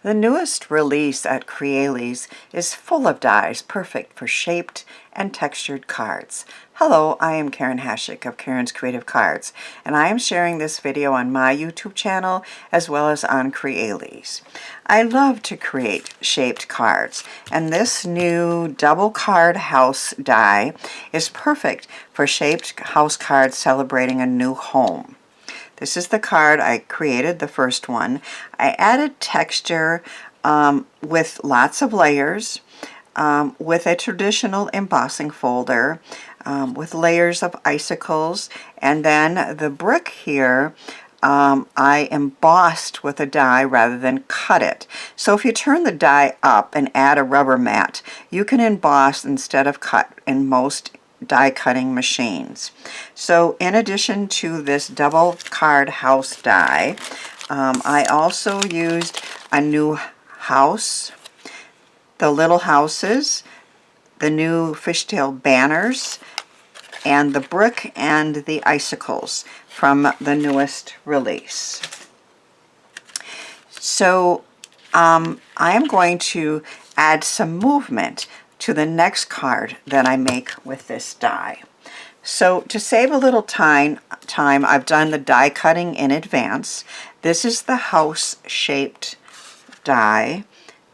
The newest release at Crealies is full of dies perfect for shaped and textured cards. Hello, I am Karen Hashik of Karen's Creative Cards, and I am sharing this video on my YouTube channel as well as on Crealies. I love to create shaped cards, and this new double card house die is perfect for shaped house cards celebrating a new home. This is the card I created, the first one. I added texture with lots of layers, with a traditional embossing folder, with layers of icicles, and then the brick here I embossed with a die rather than cut it. So if you turn the die up and add a rubber mat, you can emboss instead of cut in most die cutting machines. So in addition to this double card house die, I also used a new house, the little houses, the new fishtail banners, and the brick and the icicles from the newest release. So I am going to add some movement to the next card that I make with this die. So to save a little time, I've done the die cutting in advance. This is the house-shaped die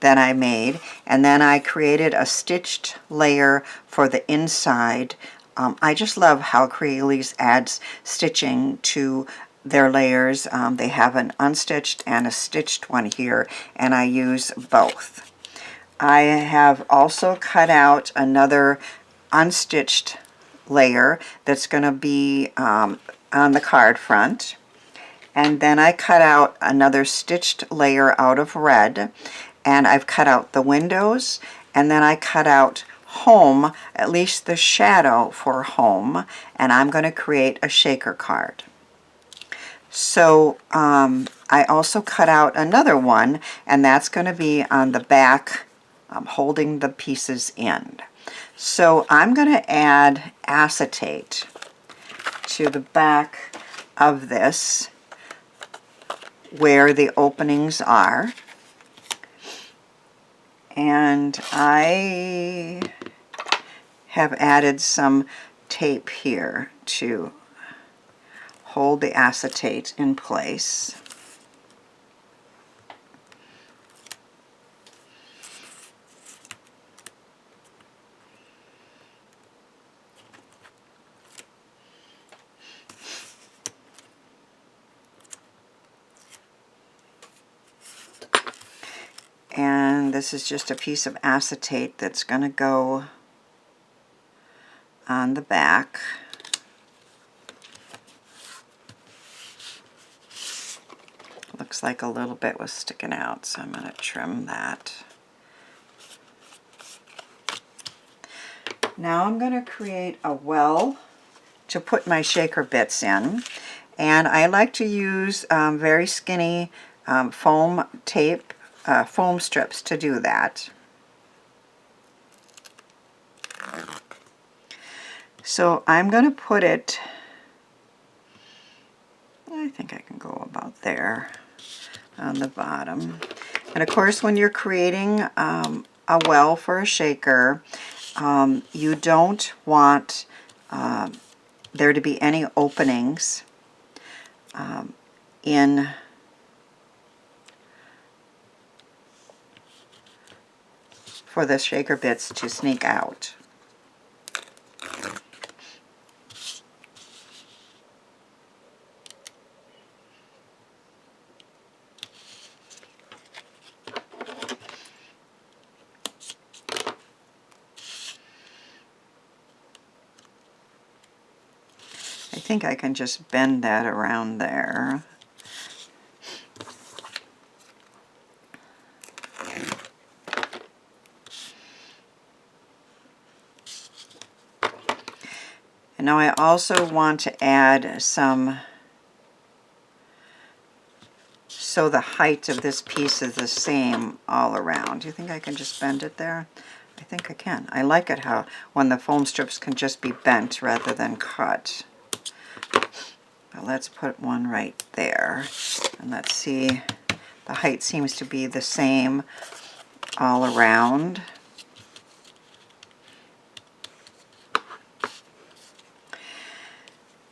that I made, and then I created a stitched layer for the inside. I just love how Crealies adds stitching to their layers. They have an unstitched and a stitched one here, and I use both. I have also cut out another unstitched layer that's going to be on the card front. And then I cut out another stitched layer out of red, and I've cut out the windows, and then I cut out home, at least the shadow for home, and I'm going to create a shaker card. So I also cut out another one, and that's going to be on the back, holding the pieces in. So I'm going to add acetate to the back of this where the openings are. And I have added some tape here to hold the acetate in place. And this is just a piece of acetate that's going to go on the back. Looks like a little bit was sticking out, so I'm going to trim that. Now I'm going to create a well to put my shaker bits in. And I like to use very skinny foam tape, foam strips to do that. So I'm going to put it, I think I can go about there on the bottom. And of course, when you're creating a well for a shaker, you don't want there to be any openings in for the shaker bits to sneak out. I think I can just bend that around there. And now I also want to add some, so the height of this piece is the same all around. Do you think I can just bend it there? I think I can. I like it how when the foam strips can just be bent rather than cut. But let's put one right there. And let's see The height seems to be the same all around.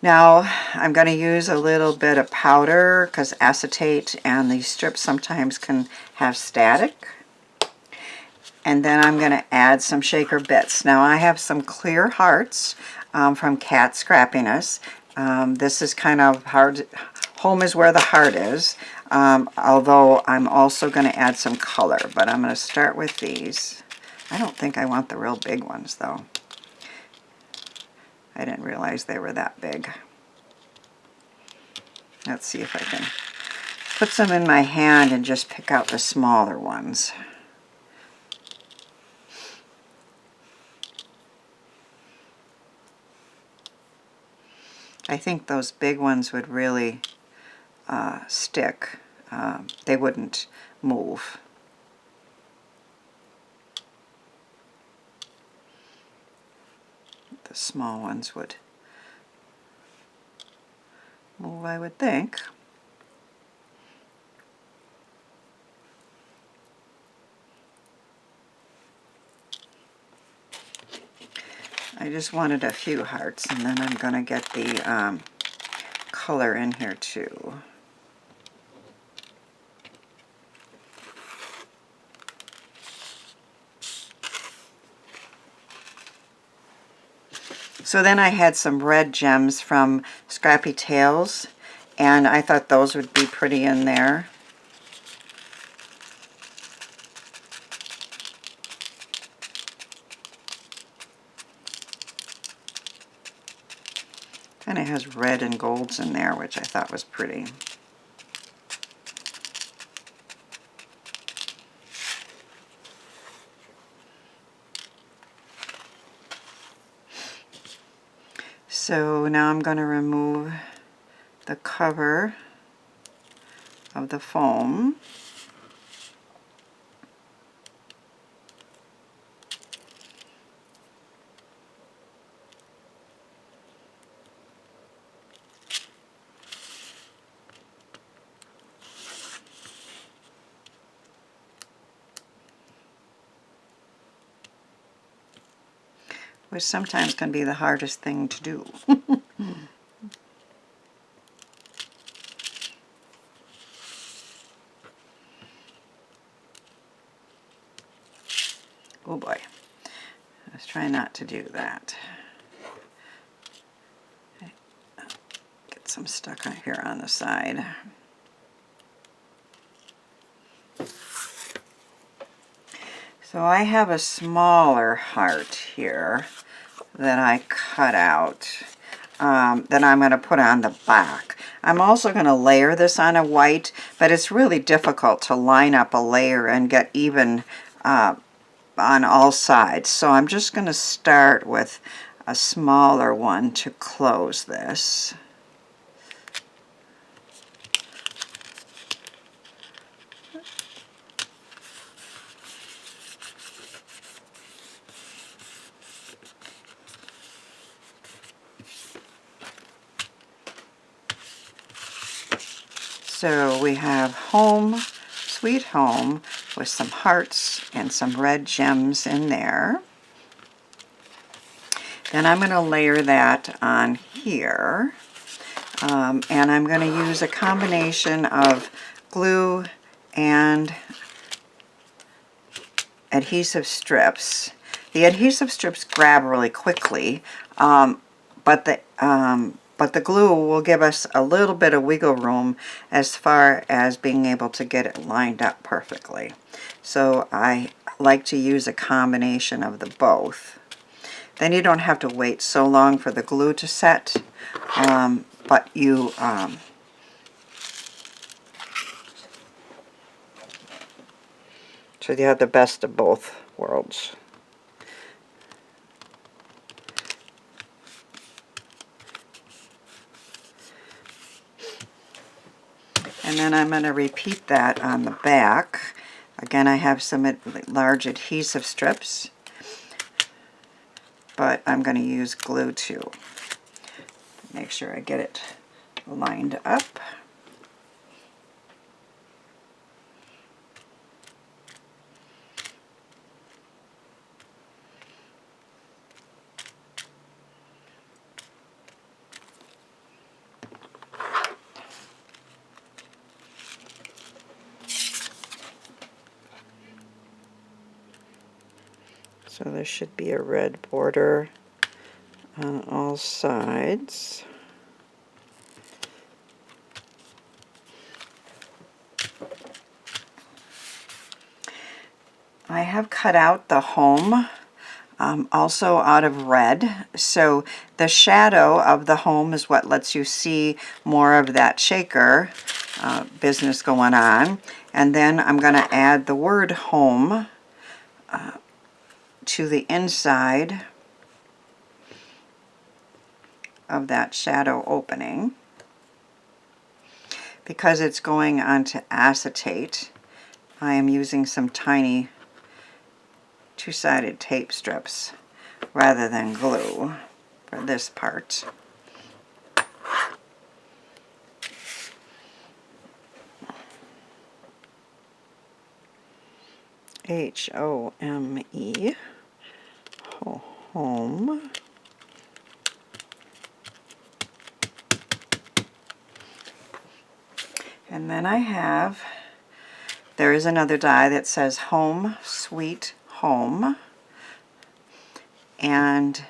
Now I'm going to use a little bit of powder because acetate and these strips sometimes can have static. And then I'm going to add some shaker bits. Now I have some clear hearts from Cat Scrappiness. This is kind of hard. Home is where the heart is. Although I'm also going to add some color, but I'm going to start with these. I don't think I want the real big ones though. I didn't realize they were that big. Let's see if I can put some in my hand and just pick out the smaller ones. I think those big ones would really stick. They wouldn't move. The small ones would move, I would think. I just wanted a few hearts, and then I'm going to get the color in here too. So then I had some red gems from Scrappy Tales, and I thought those would be pretty in there. Kind of has red and golds in there, which I thought was pretty. So now I'm going to remove the cover of the foam. Which sometimes can be the hardest thing to do. Oh boy, let's try not to do that. Get some stuck on here on the side. So I have a smaller heart here that I cut out that I'm going to put on the back. I'm also going to layer this on a white, but it's really difficult to line up a layer and get even on all sides. So I'm just going to start with a smaller one to close this. So we have Home, Sweet Home, with some hearts and some red gems in there. Then I'm going to layer that on here. And I'm going to use a combination of glue and adhesive strips. The adhesive strips grab really quickly, but the glue will give us a little bit of wiggle room as far as being able to get it lined up perfectly. So I like to use a combination of the both. Then you don't have to wait so long for the glue to set, but you so you have the best of both worlds. And then I'm going to repeat that on the back. Again, I have some large adhesive strips, but I'm going to use glue too. Make sure I get it lined up. So there should be a red border on all sides. I have cut out the home also out of red, so the shadow of the home is what lets you see more of that shaker business going on. And then I'm going to add the word home to the inside of that shadow opening. Because it's going onto acetate, I am using some tiny two-sided tape strips rather than glue for this part. H-O-M-E, home. And then there is another die that says Home Sweet Home. And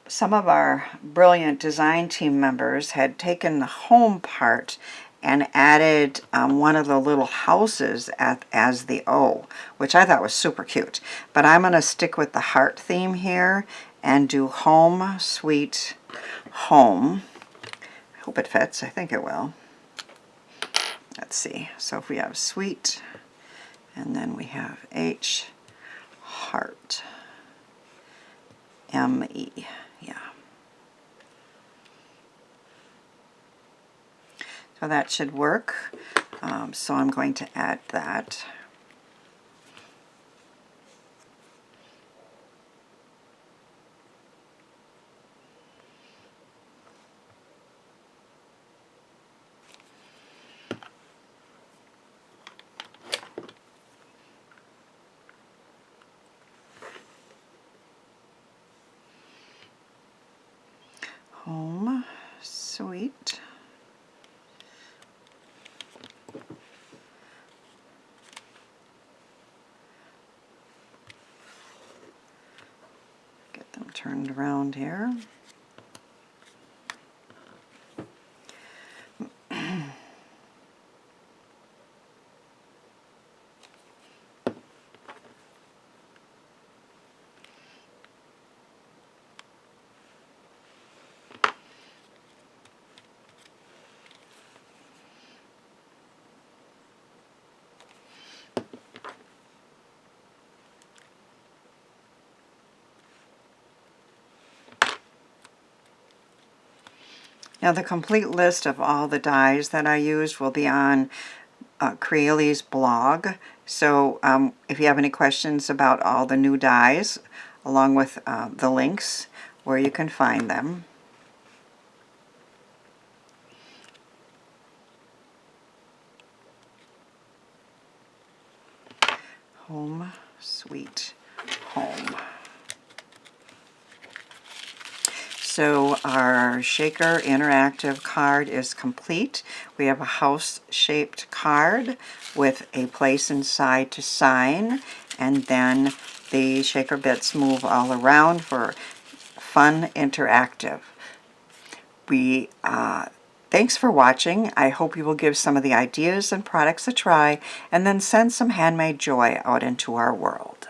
some of our brilliant design team members had taken the home part and added one of the little houses as the O, which I thought was super cute. But I'm going to stick with the heart theme here and do Home Sweet Home. I hope it fits. I think it will. Let's see. So if we have sweet, and then we have H, heart, M-E, yeah. So that should work. So I'm going to add that. Home Sweet. Get them turned around here. Now the complete list of all the dies that I used will be on Crealies blog. So if you have any questions about all the new dies, along with the links where you can find them. Home Sweet Home. So our shaker interactive card is complete. We have a house-shaped card with a place inside to sign, and then the shaker bits move all around for fun interactive. Thanks for watching. I hope you will give some of the ideas and products a try, and then send some handmade joy out into our world.